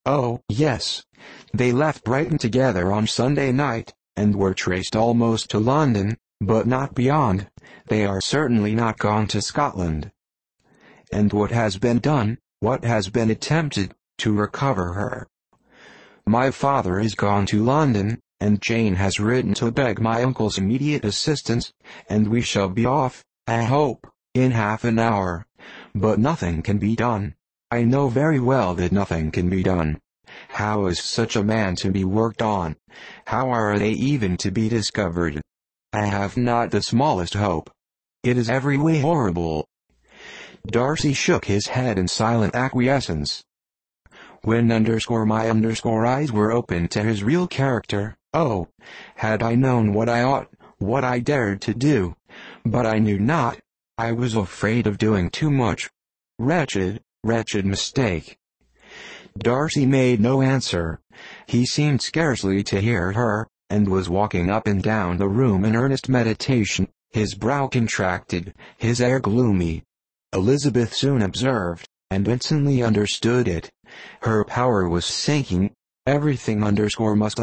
Oh, yes. They left Brighton together on Sunday night, and were traced almost to London, but not beyond. They are certainly not gone to Scotland. And what has been done, what has been attempted, to recover her? My father is gone to London, and Jane has written to beg my uncle's immediate assistance, and we shall be off, I hope, in half an hour. But nothing can be done. I know very well that nothing can be done. How is such a man to be worked on? How are they even to be discovered? I have not the smallest hope. It is every way horrible. Darcy shook his head in silent acquiescence. When my eyes were opened to his real character, oh, had I known what I ought, what I dared to do. But I knew not. I was afraid of doing too much. Wretched, wretched mistake. Darcy made no answer. He seemed scarcely to hear her, and was walking up and down the room in earnest meditation, his brow contracted, his air gloomy. Elizabeth soon observed, and instantly understood it. Her power was sinking. Everything must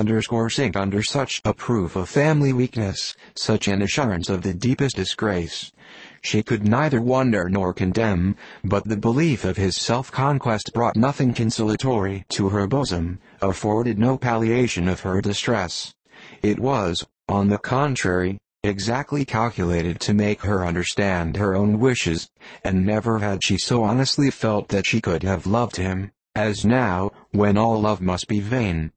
sink under such a proof of family weakness, such an assurance of the deepest disgrace. She could neither wonder nor condemn, but the belief of his self-conquest brought nothing consolatory to her bosom, afforded no palliation of her distress. It was, on the contrary, exactly calculated to make her understand her own wishes, and never had she so honestly felt that she could have loved him, as now, when all love must be vain.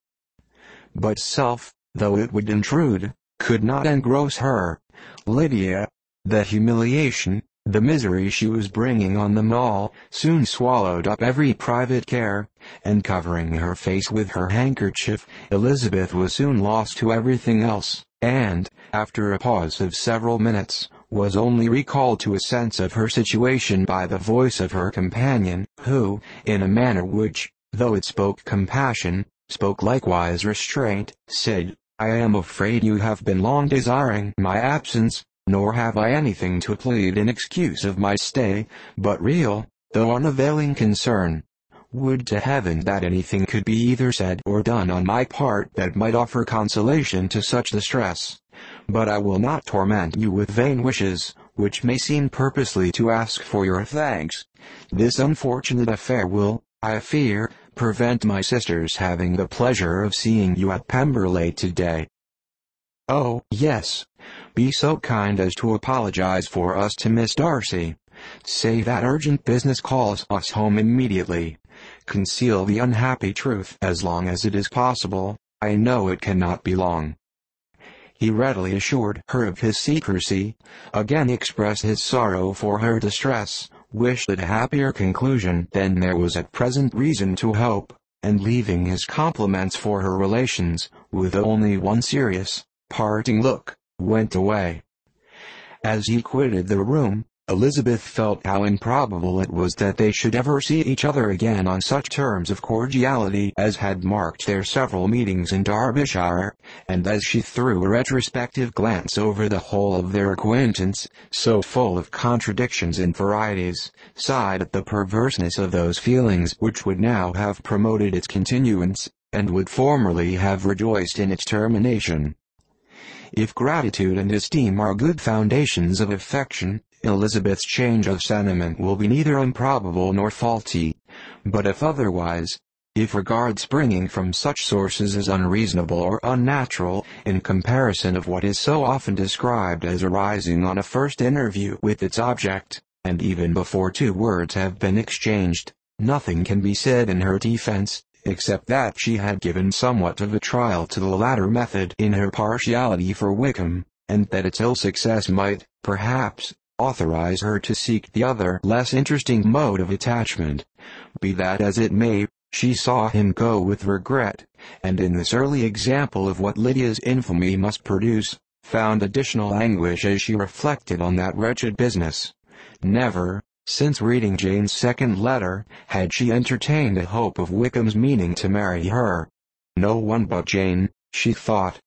But self, though it would intrude, could not engross her. Lydia, the humiliation, the misery she was bringing on them all, soon swallowed up every private care, and covering her face with her handkerchief, Elizabeth was soon lost to everything else, and, after a pause of several minutes, was only recalled to a sense of her situation by the voice of her companion, who, in a manner which, though it spoke compassion, spoke likewise restraint, said, "I am afraid you have been long desiring my absence, nor have I anything to plead in excuse of my stay, but real, though unavailing concern. Would to heaven that anything could be either said or done on my part that might offer consolation to such distress. But I will not torment you with vain wishes, which may seem purposely to ask for your thanks. This unfortunate affair will, I fear, prevent my sister's having the pleasure of seeing you at Pemberley today. Oh, yes. Be so kind as to apologize for us to Miss Darcy. Say that urgent business calls us home immediately. Conceal the unhappy truth as long as it is possible. I know it cannot be long." He readily assured her of his secrecy, again expressed his sorrow for her distress, wished a happier conclusion than there was at present reason to hope, and leaving his compliments for her relations, with only one serious, parting look, went away. As he quitted the room, Elizabeth felt how improbable it was that they should ever see each other again on such terms of cordiality as had marked their several meetings in Derbyshire, and as she threw a retrospective glance over the whole of their acquaintance, so full of contradictions and varieties, sighed at the perverseness of those feelings which would now have promoted its continuance, and would formerly have rejoiced in its termination. If gratitude and esteem are good foundations of affection, Elizabeth's change of sentiment will be neither improbable nor faulty. But if otherwise, if regard springing from such sources is unreasonable or unnatural, in comparison of what is so often described as arising on a first interview with its object, and even before two words have been exchanged, nothing can be said in her defense, except that she had given somewhat of a trial to the latter method in her partiality for Wickham, and that its ill success might, perhaps, authorize her to seek the other less interesting mode of attachment. Be that as it may, she saw him go with regret, and in this early example of what Lydia's infamy must produce, found additional anguish as she reflected on that wretched business. Never, since reading Jane's second letter, had she entertained a hope of Wickham's meaning to marry her. No one but Jane, she thought,